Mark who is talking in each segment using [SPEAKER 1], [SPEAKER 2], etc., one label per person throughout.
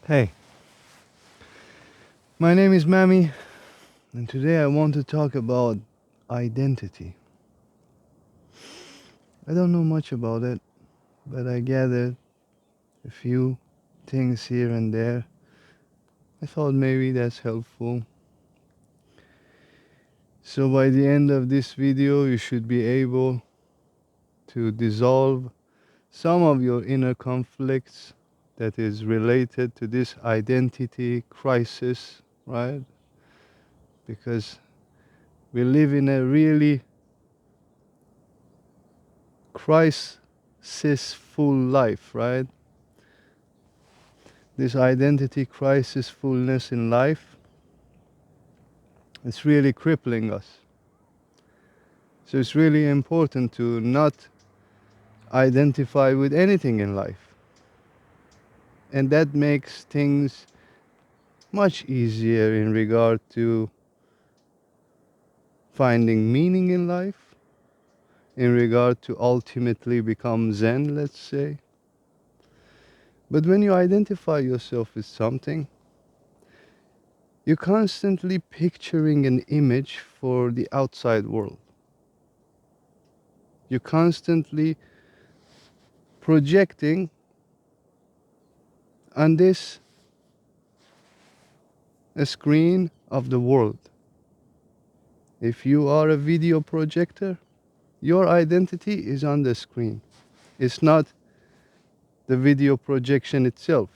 [SPEAKER 1] Hey, my name is Mami, and today I want to talk about identity. I don't know much about it, but I gathered a few things here and there. I thought maybe that's helpful. So by the end of this video, you should be able to dissolve some of your inner conflicts that is related to this identity crisis, right? Because we live in a really crisis-full life, right? This identity crisis fullness in life, it's really crippling us. So it's really important to not identify with anything in life. And that makes things much easier in regard to finding meaning in life, in regard to ultimately become Zen, let's say. But when you identify yourself with something, you're constantly picturing an image for the outside world. You're constantly projecting on this a screen of the world. If you are a video projector, your identity is on the screen. It's not the video projection itself,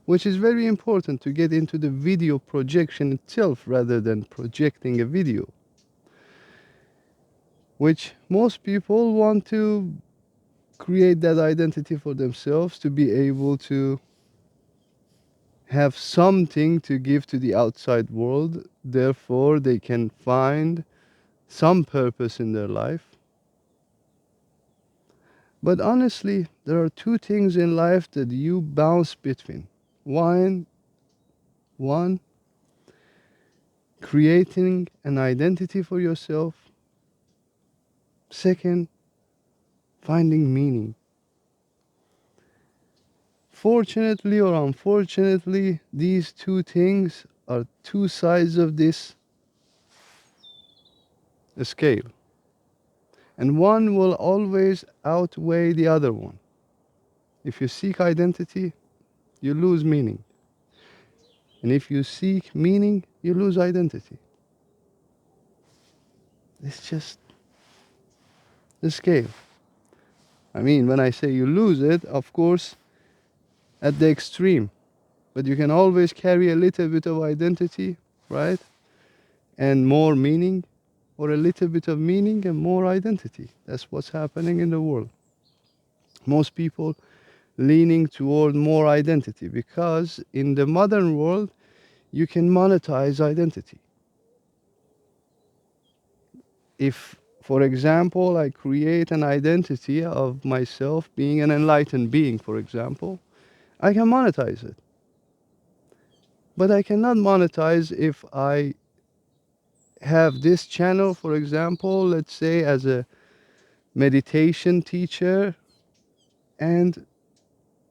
[SPEAKER 1] which is very important to get into the video projection itself rather than projecting a video, which most people want to create that identity for themselves to be able to have something to give to the outside world. Therefore, they can find some purpose in their life. But honestly, there are two things in life that you bounce between. One, one, creating an identity for yourself. Second, finding meaning. Fortunately or unfortunately, these two things are two sides of this scale. And one will always outweigh the other one. If you seek identity, you lose meaning. And if you seek meaning, you lose identity. It's just the scale. I mean, when I say you lose it, of course, at the extreme. But you can always carry a little bit of identity, right? And more meaning, or a little bit of meaning and more identity. That's what's happening in the world. Most people leaning toward more identity because in the modern world, you can monetize identity. If, for example, I create an identity of myself being an enlightened being, for example, I can monetize it. But I cannot monetize if I have this channel, for example, let's say as a meditation teacher, and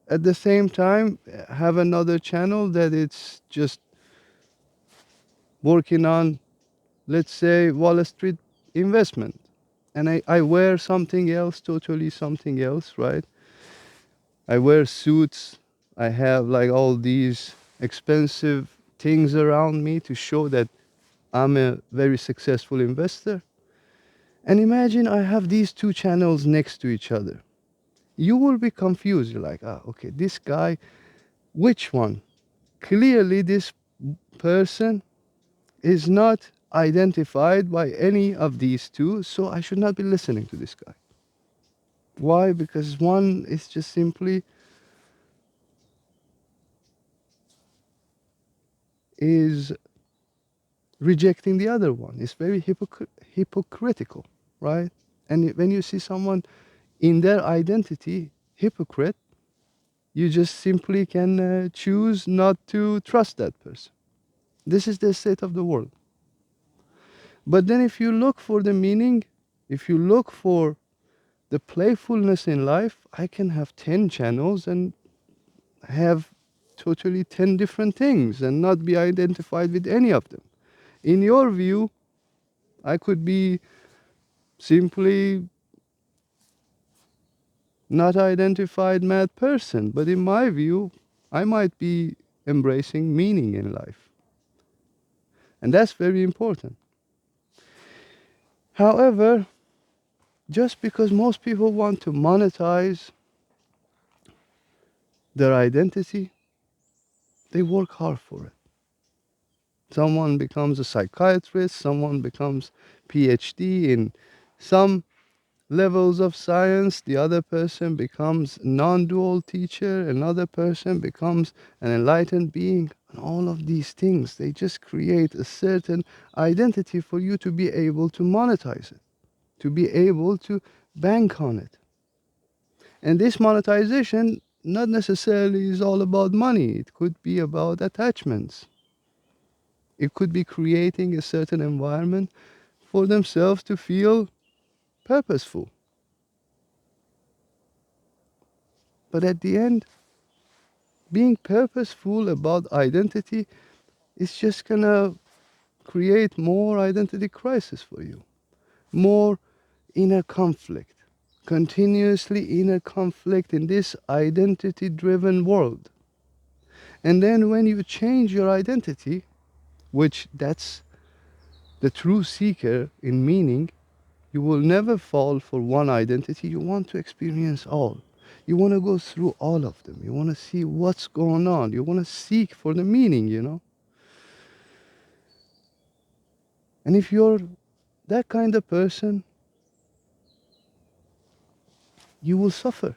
[SPEAKER 1] at the same time have another channel that it's just working on, let's say, Wall Street investment. And I wear something else, totally something else, right? I wear suits. I have like all these expensive things around me to show that I'm a very successful investor. And imagine I have these two channels next to each other. You will be confused. You're like, ah, okay, this guy, which one? Clearly, this person is not identified by any of these two, so I should not be listening to this guy. Why? Because one is just simply is rejecting the other one. It's very hypocritical, right? And when you see someone in their identity hypocrite, you just simply can choose not to trust that person. This is the state of the world. But then if you look for the meaning, if you look for the playfulness in life, I can have 10 channels and have totally 10 different things and not be identified with any of them. In your view, I could be simply not identified mad person, but in my view, I might be embracing meaning in life. And that's very important. However, just because most people want to monetize their identity, they work hard for it. Someone becomes a psychiatrist, someone becomes PhD in some levels of science, the other person becomes non-dual teacher, another person becomes an enlightened being. And all of these things, they just create a certain identity for you to be able to monetize it, to be able to bank on it. And this monetization not necessarily is all about money. It could be about attachments. It could be creating a certain environment for themselves to feel purposeful. But at the end, being purposeful about identity is just gonna create more identity crisis for you, more inner conflict, continuously inner conflict in this identity driven world. And then when you change your identity, which that's the true seeker in meaning, you will never fall for one identity. You want to experience all. You want to go through all of them. You want to see what's going on. You want to seek for the meaning, you know. And if you're that kind of person, you will suffer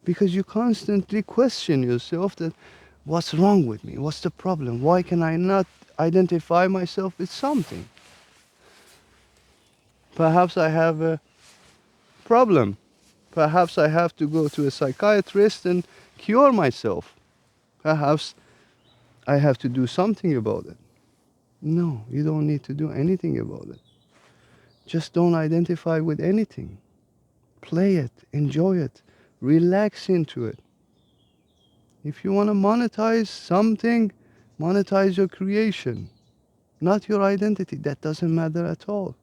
[SPEAKER 1] because you constantly question yourself that what's wrong with me? What's the problem? Why can I not identify myself with something? Perhaps I have a problem. Perhaps I have to go to a psychiatrist and cure myself. Perhaps I have to do something about it. No, you don't need to do anything about it. Just don't identify with anything. Play it, enjoy it, relax into it. If you want to monetize something, monetize your creation, not your identity. That doesn't matter at all.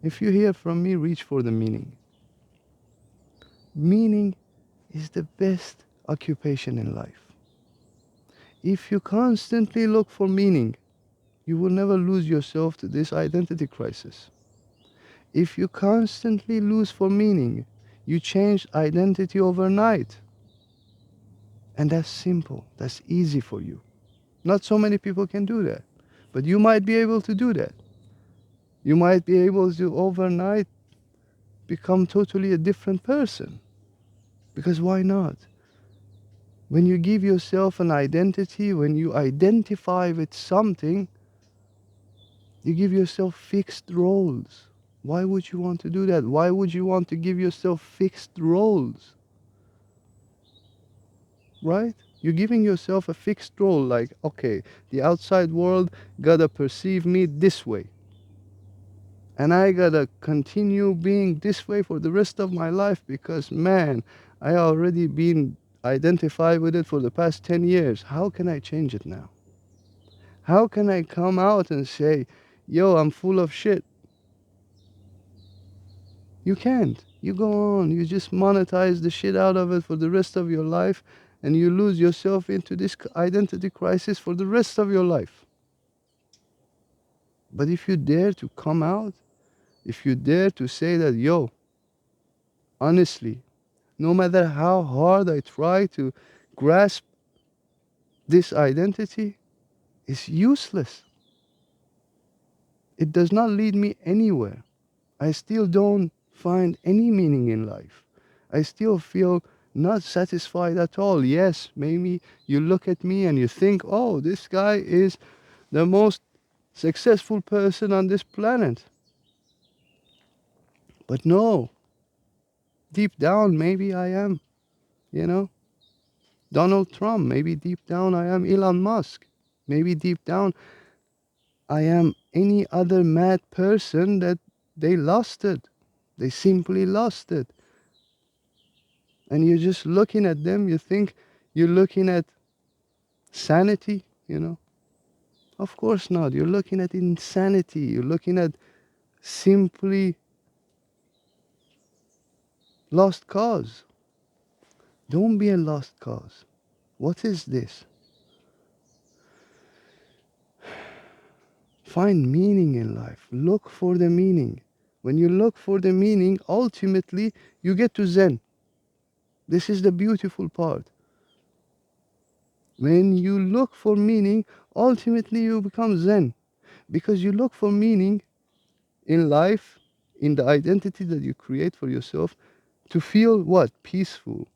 [SPEAKER 1] If you hear from me, reach for the meaning. Meaning is the best occupation in life. If you constantly look for meaning, you will never lose yourself to this identity crisis. If you constantly lose for meaning, you change identity overnight. And that's simple. That's easy for you. Not so many people can do that. But you might be able to do that. You might be able to overnight become totally a different person. Because why not? When you give yourself an identity, when you identify with something, you give yourself fixed roles. Why would you want to do that? Why would you want to give yourself fixed roles? Right? You're giving yourself a fixed role, like, okay, the outside world gotta perceive me this way. And I gotta continue being this way for the rest of my life because, man, I already been identified with it for the past 10 years. How can I change it now? How can I come out and say, yo, I'm full of shit? You can't. You go on. You just monetize the shit out of it for the rest of your life, and you lose yourself into this identity crisis for the rest of your life. But if you dare to come out, if you dare to say that, yo, honestly, no matter how hard I try to grasp this identity, it's useless. It does not lead me anywhere. I still don't find any meaning in life. I still feel not satisfied at all. Yes, maybe you look at me and you think, oh, this guy is the most successful person on this planet. But no, deep down, maybe I am, you know, Donald Trump. Maybe deep down, I am Elon Musk. Maybe deep down, I am any other mad person that they lost it. They simply lost it. And you're just looking at them, you think you're looking at sanity, you know? Of course not. You're looking at insanity. You're looking at simply lost cause. Don't be a lost cause. What is this? Find meaning in life. Look for the meaning. When you look for the meaning, ultimately you get to Zen. This is the beautiful part. When you look for meaning, ultimately you become Zen. Because you look for meaning in life, in the identity that you create for yourself, to feel what? Peaceful,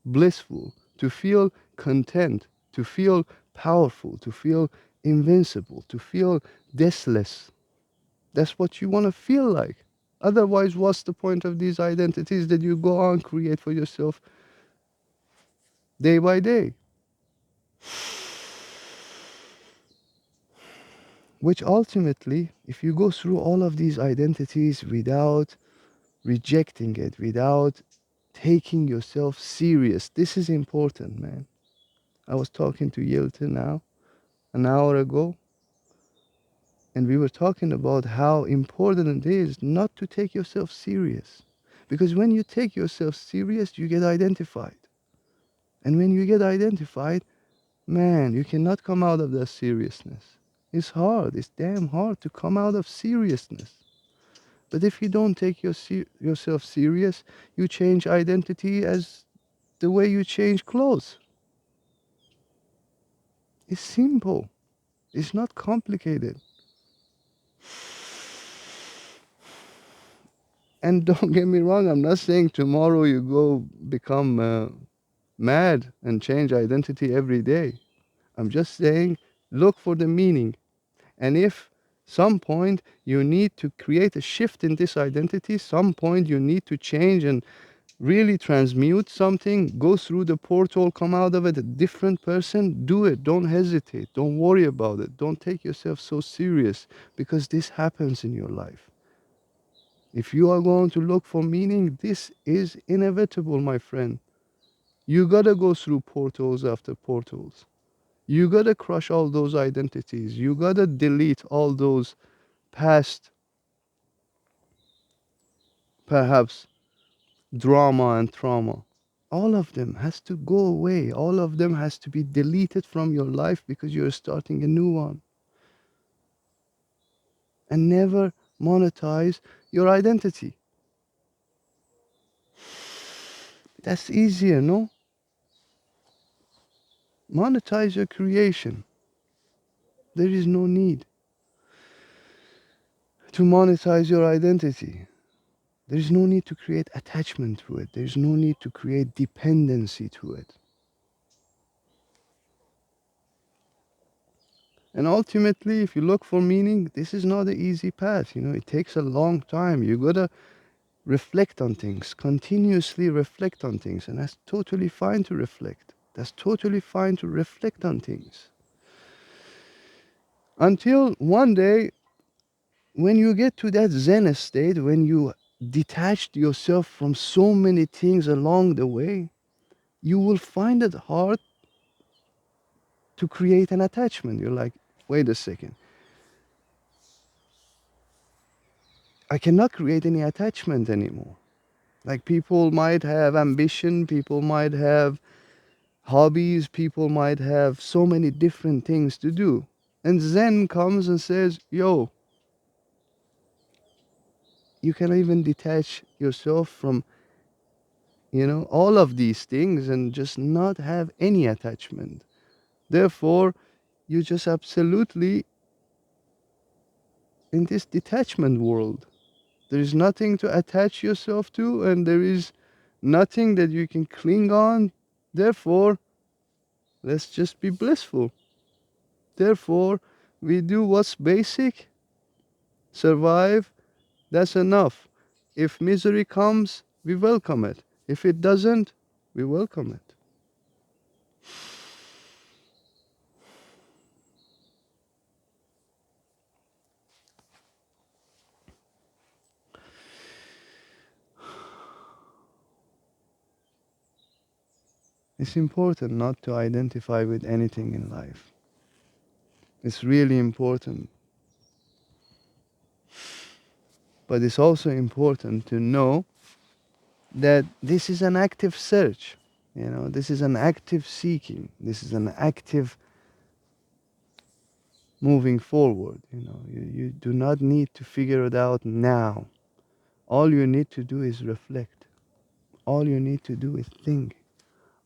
[SPEAKER 1] blissful, to feel content, to feel powerful, to feel invincible, to feel deathless. That's what you want to feel like. Otherwise, what's the point of these identities that you go on create for yourself day by day? Which ultimately, if you go through all of these identities without rejecting it, without taking yourself serious, this is important, man. I was talking to Yelta now, an hour ago, and we were talking about how important it is not to take yourself serious. Because when you take yourself serious, you get identified. And when you get identified, man, you cannot come out of that seriousness. It's hard, it's damn hard to come out of seriousness. But if you don't take yourself serious, you change identity as the way you change clothes. It's simple, it's not complicated. And don't get me wrong, I'm not saying tomorrow you go become mad and change identity every day. I'm just saying look for the meaning. And if some point you need to create a shift in this identity, some point you need to change and really transmute something, go through the portal, come out of it a different person, do it. Don't hesitate. Don't worry about it. Don't take yourself so serious because this happens in your life. If you are going to look for meaning, this is inevitable, my friend. You gotta go through portals after portals. You gotta crush all those identities. You gotta delete all those past, perhaps, drama and trauma. All of them has to go away. All of them has to be deleted from your life because you're starting a new one. And never monetize your identity. That's easier, no? Monetize your creation. There is no need to monetize your identity. There is no need to create attachment to it. There is no need to create dependency to it. And ultimately, if you look for meaning, this is not an easy path. You know, it takes a long time. You gotta reflect on things, continuously reflect on things. And that's totally fine to reflect. That's totally fine to reflect on things. Until one day, when you get to that Zen state, when you detached yourself from so many things along the way, you will find it hard to create an attachment. You're like, wait a second, I cannot create any attachment anymore. Like people might have ambition, people might have hobbies, people might have so many different things to do. And Zen comes and says, yo, you can even detach yourself from, all of these things and just not have any attachment. Therefore, you just absolutely in this detachment world. There is nothing to attach yourself to, and there is nothing that you can cling on. Therefore, let's just be blissful. Therefore, we do what's basic, survive, that's enough. If misery comes, we welcome it. If it doesn't, we welcome it. It's important not to identify with anything in life. It's really important. But it's also important to know that this is an active search. This is an active seeking. This is an active moving forward. You do not need to figure it out now. All you need to do is reflect. All you need to do is think.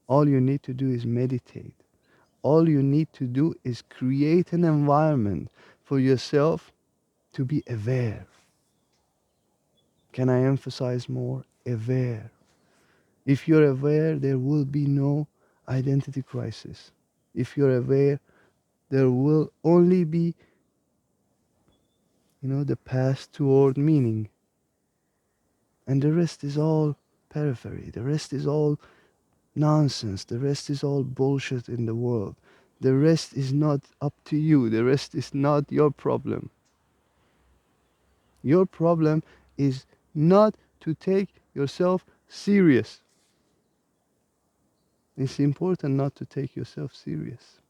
[SPEAKER 1] All you need to do is meditate. All you need to do is create an environment for yourself to be aware. Can I emphasize more? Aware. If you're aware, there will be no identity crisis. If you're aware, there will only be, the path toward meaning. And the rest is all periphery. The rest is all nonsense. The rest is all bullshit in the world. The rest is not up to you. The rest is not your problem. Your problem is not to take yourself serious. It's important not to take yourself serious.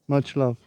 [SPEAKER 1] Much love.